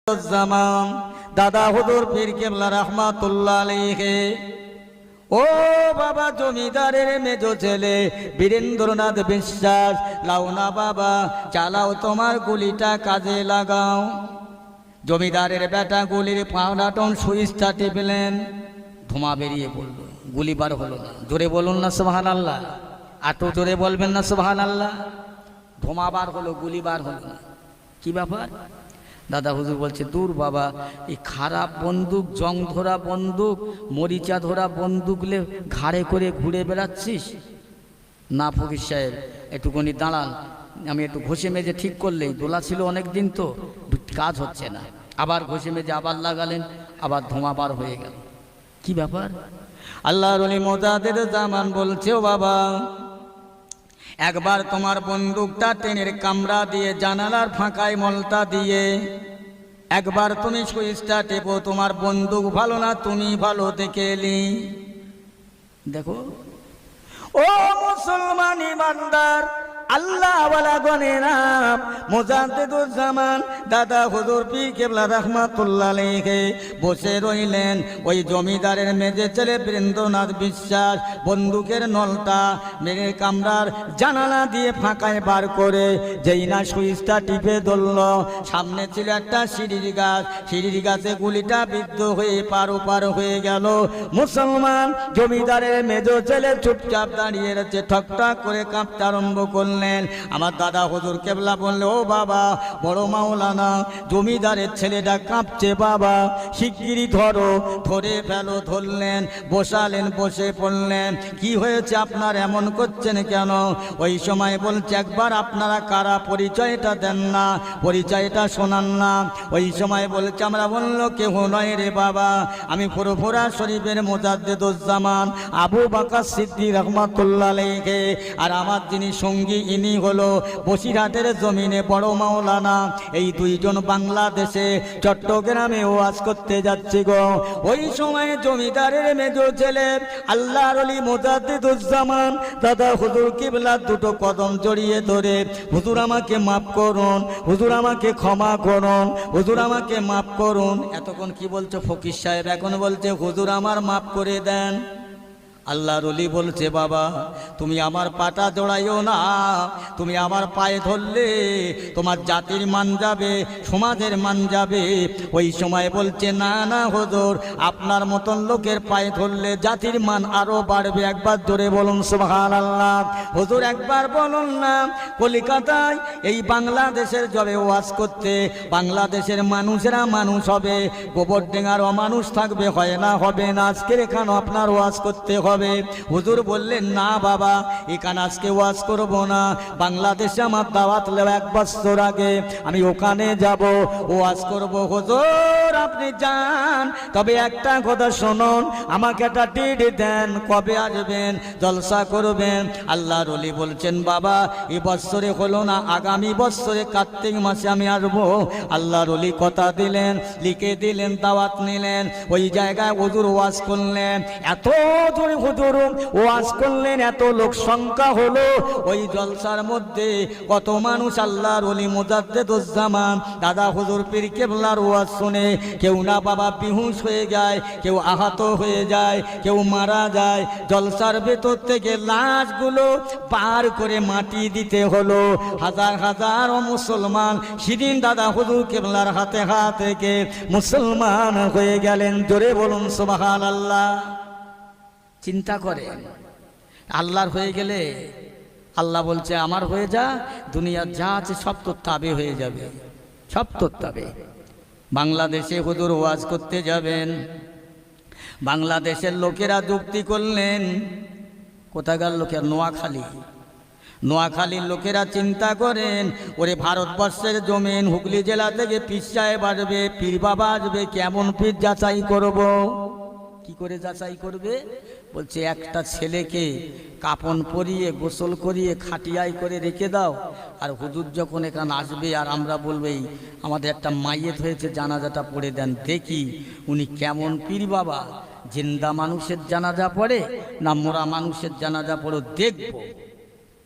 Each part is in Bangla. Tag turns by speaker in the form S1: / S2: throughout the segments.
S1: জামান দাদা হুজুর পীর কেবলা রাহমাতুল্লাহ আলাইহি। ও বাবা জমিদারের মেজো ছেলে বীরেন্দ্রনাথ বিশ্বাস, লাও না বাবা, চালাও তোমার গুলিটা কাজে লাগাও। জমিদারের বেটা গুলির পাওনাটন সুইচটা টিপলেন, ধোঁয়া বেরিয়ে পড়ল, গুলি বার হলো না। জোরে বলুন না সুবহানাল্লাহ, আটো জোরে বলবেন না সুবহানাল্লাহ। ধোঁয়া বার হলো, গুলি বার হলো না। কি ব্যাপার? দাদা হুজুর বলছে, দূর বাবা, এই খারাপ বন্দুক, জং ধরা বন্দুক, মরিচা ধরা বন্দুকলে ঘাড়ে করে ঘুরে বেড়াচ্ছিস না? ফকির সাহেব একটুখানি দাঁড়ান, আমি একটু ঘষে মেজে ঠিক করলেই, দোলা ছিল অনেক দিন তো, কাজ হচ্ছে না। আবার ঘষে মেজে আবার লাগালেন, আবার ধোঁয়া বার হয়ে গেল। কি ব্যাপার? আল্লাহর ওলি মোজাদ্দেদ জামান বলছে, ও বাবা, একবার তোমার বন্দুকটা ট্রেনের কামরা দিয়ে, জানালার ফাঁকায় মলটা দিয়ে একবার তুমি সুইচটা টেপো, তোমার বন্দুক ভালো না তুমি ভালো দেখে এলি। দেখো ও মুসলমান ইমানদার, আল্লাহ ওয়ালা গনেরা, মোজাদ্দেদুল জামান দাদা হুজুর পীর কেবলা রাহমাতুল্লাহ আলাইহি বসে রইলেন। ওই জমিদারের মেজে ছেলে বীরেন্দ্রনাথ বিশ্বাস বন্দুকের নলটা মেরে কামরার জানালা দিয়ে ফাঁকায় বার করে যেই না সুইচটা টিপে ধরল, সামনে ছিল একটা সিঁড়ির গাছ, সিঁড়ির গাছে গুলিটা বিদ্ধ হয়ে পার হয়ে গেল। মুসলমান জমিদারের মেজো ছেলে চুপচাপ দাঁড়িয়ে রয়েছে, ঠকঠক করে কাঁপতে আরম্ভ করল। আমার দাদা হুজুর কেবলা বললে, ও বাবা, বড় মাওলানা, জমিদারের ছেলেটা কাঁপছে বাবা, শিগগিরই ধরো, ধরে ফেলো। ধরলেন, বসালেন, বসে পড়লেন। কি হয়েছে আপনার, এমন করছেন কেন? ওই সময় বলছে, একবার আপনারা কারা, পরিচয়টা দেন না, পরিচয়টা শোনান না। ওই সময় বলছে, আমরা বলল, কেহ নয় রে বাবা, আমি ফুরফুরা শরীফের মোজাদ্দেদুল জামান আবু বকর সিদ্দিক রাহমাতুল্লাহ আলাইহি, আর আমার যিনি সঙ্গী ইনি হলো বসিরহাটের জমিনে বড় মাওলানা। এই দুইজন বাংলাদেশে চট্টগ্রামে ওয়াজ করতে যাচ্ছে গো। ওই সময় জমিদারের মেজো ছেলে আল্লাহর ওলি মোজাদ্দেদুল জামান দাদা হুজুর কিবলা দুটো কদম জড়িয়ে ধরে, হুজুর আমাকে মাফ করুন, হুজুর আমাকে ক্ষমা করুন, হুজুর আমাকে মাফ করুন। এতক্ষণ কি বলছো ফকির সাহেব? এখন বলছে, হুজুর আমার মাফ করে দেন। আল্লাহর ওলি বলছে, বাবা তুমি আমার পাটা জড়াইও না, তুমি আমার পায়ে ধরলে তোমার জাতির মান যাবে, সমাজের মান যাবে। ওই সময় বলছে, না না হুজুর, আপনার মতন লোকের পায়ে ধরলে জাতির মান আরো বাড়বে। একবার জোরে বলুন সুবহানাল্লাহ। হুজুর একবার বলুন না, কলিকাতায় এই বাংলাদেশের জবে ওয়াজ করতে, বাংলাদেশের মানুষেরা মানুষ হবে, গোবরডেঙ্গার অমানুষ থাকবে, হয় না, হবে না। আজকের এখানে আপনার ওয়াজ করতে হবে। হুজুর বললেন, না বাবা, এখানে আজকে ওয়াজ করব না, বাংলাদেশে আমার দাওয়াত লেও 1 বছর আগে, আমি ওখানে যাব, ওয়াজ করব। হুজুর আপনি যান, তবে একটা কথা শুনুন, আমাকে একটা ডেট দেন, কবে আসবেন, জলসা করবেন। আল্লাহর ওলি বলছেন, বাবা এই বছরে হলো না, আগামী বছরে কার্তিক মাসে আমি আসবো। আল্লাহর ওলি কথা দিলেন, লিখে দিলেন, দাওয়াত নিলেন। ওই জায়গায় হুজুর ওয়াজ করলেন, এত জোরে হুজুর ওয়াজ করলেন, এত লোক সংখ্যা হলো। ওই জলসার মধ্যে কত মানুষ আল্লাহর ওলি মোজাদ্দেদুল জামান দাদা হুজুর পীর কেবলার ওয়াজ শুনে কেউ না বাবা বেহুশ হয়ে যায়, কেউ আহত হয়ে যায়, কেউ মারা যায়। জলসার ভেতর থেকে লাশগুলো পার করে মাটি দিতে হলো। হাজার হাজার মুসলমান সেদিন দাদা হুজুর কেবলার হাতে হাত থেকে মুসলমান হয়ে গেলেন। জোরে বলুন সুবহানাল্লাহ। চিন্তা করে, আল্লাহর হয়ে গেলে আল্লাহ বলছে, আমার হয়ে যা, দুনিয়ার যা আছে সব তোর তাবে হয়ে যাবে, সব তোর তাবে। বাংলাদেশে হুজুর ওয়াজ করতে যাবেন, বাংলাদেশের লোকেরা যুক্তি করলেন, কোথাকার লোকের, নোয়াখালীর লোকেরা চিন্তা করেন, ওরে ভারতবর্ষের জমিন, হুগলি জেলা থেকে পীর সাহেব আসবে, পীর বাবা আসবে, কেমন পীর যাচাই করব? কি করে যাচাই করবে? বলছে, একটা ছেলেকে কাপন পরিয়ে গোসল করিয়ে খাটিয়ায় করে রেখে দাও, আর হুজুর যখন এখানে আসবে আর আমরা বলবো এই আমাদের একটা মাইয়েত হয়েছে, জানাজাটা পড়ে দেন, দেখি উনি কেমন পীর বাবা, জিন্দা মানুষের জানাজা পড়ে না মোরা মানুষের জানাজা পড়ে, দেখবো।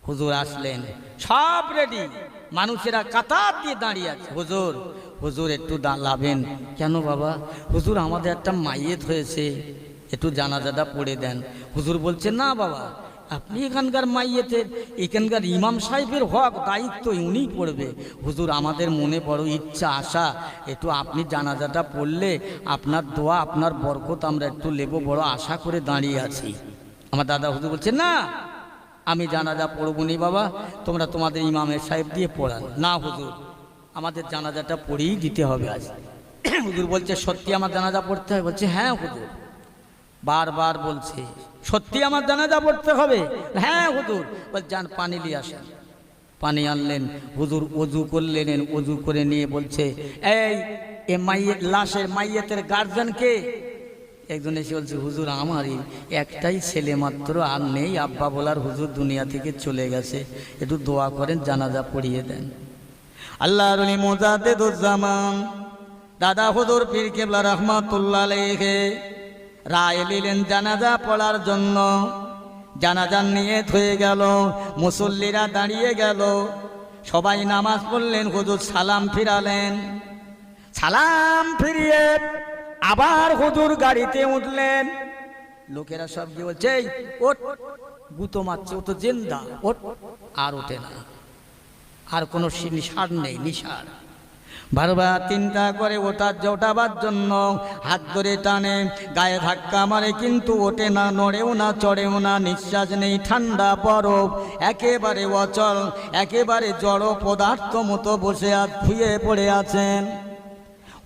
S1: হুজুর আসলেন, সব রেডি, মানুষেরা কাতার দিয়ে দাঁড়িয়ে আছে। হুজুর হুজুর একটু দাঁড়াবেন। কেন বাবা? হুজুর আমাদের একটা মাইয়েত হয়েছে, একটু জানাজাটা পড়ে দেন। হুজুর বলছে না বাবা, আপনি এখানকার মাইয়েতের এখানকার ইমাম সাহেবের হক দায়িত্ব উনিই পড়বে। হুজুর আমাদের মনে বড় ইচ্ছা আশা, একটু আপনি জানাজাটা পড়লে আপনার দোয়া আপনার বরকত আমরা একটু নেব, বড় আশা করে দাঁড়িয়ে আছি। আমার দাদা হুজুর বলছে না, আমি জানাজা পড়বো নি বাবা, তোমরা তোমাদের ইমামের সাহেব দিয়ে পড়ান। না হুজুর, আমাদের জানাজাটা পড়েই দিতে হবে আজ। হুজুর বলছে সত্যি আমার জানাজা পড়তে হবে? বলছে হ্যাঁ হুজুর। বারবার বলছে সত্যি আমার জানাজা পড়তে হবে? হ্যাঁ হুজুর। বল যান পানি নিয়ে আসেন। পানি আনলেন, হুজুর ওযু করলেন, ওযু করে নিয়ে বলছে এই এ মাইয়ের লাশের মাইয়েতের গার্জিয়ান কে? একজন এসে বলছে হুজুর আমারই একটাই ছেলে মাত্র, আর নেই, আব্বা বলার হুজুর দুনিয়া থেকে চলে গেছে, একটু দোয়া করেন জানাজা পড়িয়ে দেন। আল্লাহর ওলি মুজাদ্দিদুজ্জামান দাদা হুজুর পীর কেবলা রাহমাতুল্লাহ আলাইহি রায় নিলেন জানাজা পড়ার জন্য। জানাজা নিয়ত হয়ে গেল, মুসল্লিরা দাঁড়িয়ে গেল, সবাই নামাজ পড়লেন। হুজুর সালাম ফিরালেন, সালাম ফিরিয়ে আবার হুজুর গাড়িতে উঠলেন। লোকেরা সব কি বলছে, ওঠ, গুতো মারছে, ও তো জিন্দা, ওঠ। আর ওঠে না, আর কোনো নিশার নেই, নিশার। বারবার চিন্তা করে ওঠাবার জন্য হাত ধরে টানে, গায়ে ধাক্কা মারে, কিন্তু ওঠে না, নড়েও না, চড়েও না, নিঃশ্বাস নেই, ঠান্ডা বরফ, একেবারে অচল, একেবারে জড় পদার্থ মতো বসে শুয়ে পড়ে আছেন।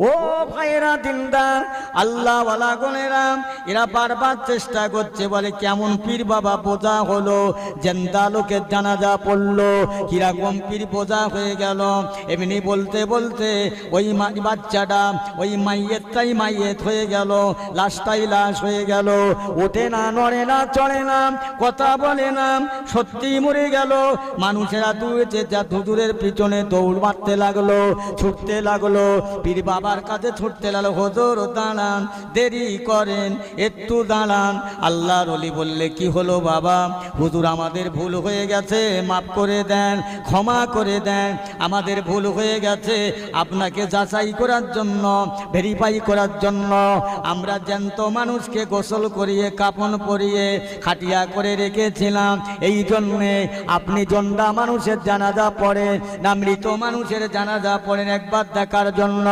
S1: ও ভাইরা দিলদার আল্লাহওয়ালা গনেরা, এরা বারবার চেষ্টা করছে, বলে কেমন পীর বাবা বোঝা হলো, জেন্দা লোকের জানাজা পড়লো, কিরকম পীর বোঝা হয়ে গেল। এমনি বলতে বলতে ওই বাচ্চাটা, ওই মাইয়েতটাই মাইয়েত হয়ে গেল, লাশটাই লাশ হয়ে গেল, ওঠে না, নড়ে না, চড়ে না, কথা বলে না, সত্যি মরে গেল। মানুষেরা দূরে যা হুজুরের পিছনে দৌড় মারতে লাগলো, ছুটতে লাগলো, পীর বাবার কাছে ছুটতে লাগলো, হুজুর দাঁড়ান, দেরি করেন, একটু দাঁড়ান। আল্লাহর ওলি বললে কি হলো বাবা? হুজুর আমাদের ভুল হয়ে গেছে, মাফ করে দেন, ক্ষমা করে দেন, আমাদের ভুল হয়ে গেছে। আপনাকে যাচাই করার জন্য, ভেরিফাই করার জন্য আমরা জ্যান্ত মানুষকে গোসল করিয়ে কাফন পরিয়ে খাটিয়া করে রেখেছিলাম। এই জন্যে আপনি জন্দা মানুষের জানাজা পড়েন না মৃত মানুষের জানাজা পড়েন একবার দেখার জন্য।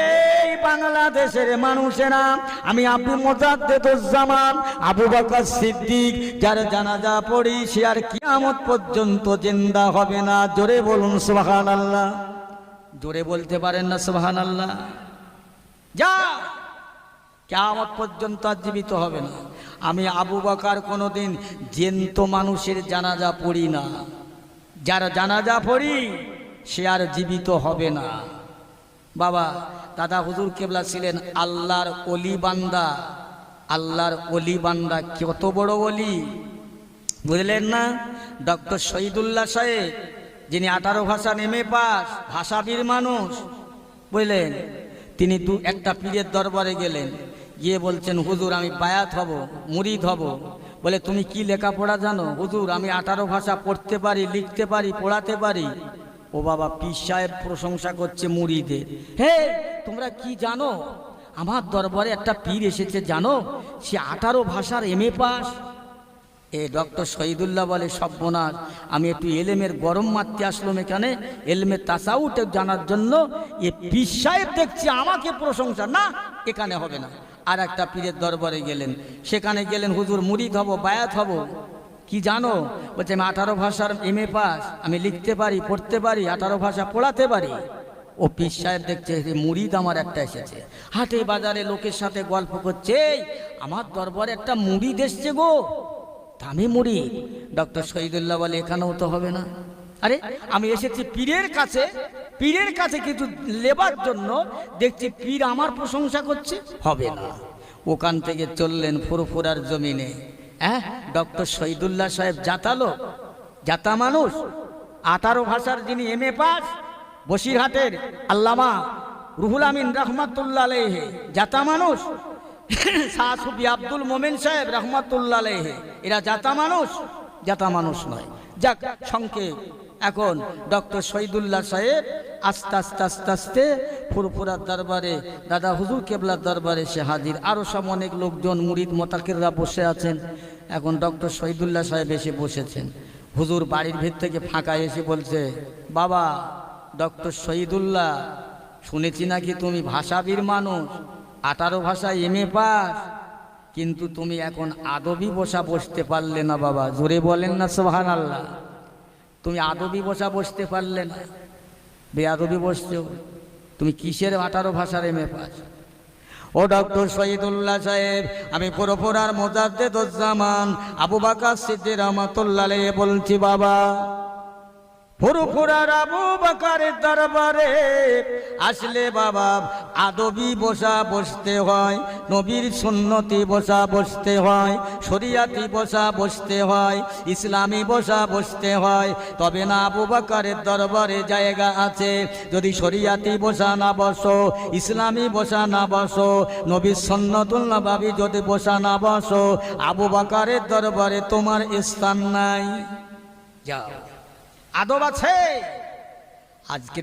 S1: এই বাংলাদেশের মানুষেরা, আমি আবু মুজাদ্দিদুজ্জামান আবু বকর সিদ্দিক যার জানাজা পড়ি, সে আর কিয়ামত পর্যন্ত জিন্দা হবে না। জোরে বলুন সুবহানাল্লাহ। জোরে বলতে পারেন না সুবহানাল্লাহ? যা কিয়ামত পর্যন্ত আর জীবিত হবে না। আমি আবু বকর কোনোদিন জ্যান্ত মানুষের জানাজা পড়ি না। যার জানাজা পড়ি সে আর জীবিত হবে না। বাবা দাদা হুজুর কেবলা ছিলেন আল্লাহর ওলি বান্দা। আল্লাহর ওলি বান্দা কত বড় ওলি বুঝলেন না? ডক্টর শহীদুল্লাহ সাহেব, যিনি 18 ভাষা নেমে পাস, ভাষাবীর মানুষ, বুঝলেন, তিনি একটা পীরের দরবারে গেলেন, গিয়ে বলছেন হুজুর আমি বায়াত হব, মুরিদ হব। বলে তুমি কি লেখাপড়া জানো? হুজুর আমি 18 ভাষা পড়তে পারি, লিখতে পারি, পড়াতে পারি। ও বাবা, পীর সাহেব প্রশংসা করছে মুরিদের। হে তোমরা কি জানো, আমার দরবারে একটা পীর এসেছে জানো, সে 18 ভাষার MA pass. A doctor Shahidullah বলে সর্বনাশ, আমি একটু এলেমের গরম মারতে আসলাম এখানে, এলমে তাসাউট জানার জন্য। এ পীর সাহেব দেখছি আমাকে প্রশংসা, না এখানে হবে না। আর একটা পীরের দরবারে গেলেন, সেখানে গেলেন হুজুর মুরিদ হব, বায়াত হব। কি জানো? বলছে আমি 18 ভাষার MA পাস, আমি লিখতে পারি, পড়তে পারি, 18 ভাষা পড়াতে পারি। ও পীর সাহেব দেখছে মুরিদ আমার একটা এসেছে, হাটে বাজারে লোকের সাথে গল্প করছে, এই আমার দরবারে একটা মুরিদ এসছে গো, দামি মুরিদ। ডক্টর শহীদুল্লাহ বলে এখানেও তো হবে না। আরে আমি এসেছি পীরের কাছে, পীরের কাছে কিছু লেবার জন্য, দেখছি পীর আমার প্রশংসা করছে, হবে না। ওখান থেকে চললেন ফুরফুরার জমিনে। হ্যাঁ, ডক্টর শহীদুল্লাহ সাহেব জাতালো, জাতা মানুষ, 18 ভাষার যিনি MA পাস, বসিরহাটের আল্লামা রুহুল আমিন রহমাতুল্লাহ আলাইহি জাতা মানুষ, শাহ সুফি আব্দুল মোমেন সাহেব রহমাতুল্লাহ আলাইহি, এরা জাতা মানুষ? জাতা মানুষ নয়। যাক সংক্ষেপ, এখন ডক্টর শহীদুল্লাহ সাহেব আস্তে আস্তে আস্তে আস্তে ফুরফুরার দরবারে দাদা হুজুর কেবলার দরবারে সে হাজির। আরও সব অনেক লোকজন মুরিদ মোতাকিররা বসে আছেন। এখন ডক্টর শহীদুল্লাহ সাহেব এসে বসেছেন। হুজুর বাড়ির ভিতর থেকে ফাঁকা এসে বলছে, বাবা ডক্টর শহীদুল্লাহ, শুনেছি নাকি তুমি ভাষাবীর মানুষ, 18 ভাষায় MA পাস, কিন্তু তুমি এখন আদবি বসা বসতে পারলে না বাবা। জোরে বলেন না সুবহানাল্লাহ। তুমি আদবি বসা বসতে পারলে না, বেআদবি বসছো। তুমি কিসের 18 ভাষার MA পাস? ও ডক্টর শহীদুল্লাহ সাহেব, আমি পুরোপুরার মুজাদ্দেদুজ্জামান আবু বকর সিদ্দিক রহমাতুল্লাহ আলাইহি বলছি বাবা। ফুরফুরার আবু বকরের দরবারে আসলে বাবা আদবি বসা বসতে হয়, নবীর সুন্নতি বসা বসতে হয়, শরিয়াতি বসা বসতে হয়, ইসলামী বসা বসতে হয়, তবে না আবু বকরের দরবারে জায়গা আছে। যদি শরিয়াতি বসা না বসো, ইসলামী বসা না বসো, নবীর সুন্নতুল্লাহ ভাবি যদি বসা না বসো, আবু বকরের দরবারে তোমার স্থান নাই। যাও, আদব আছে আজকে।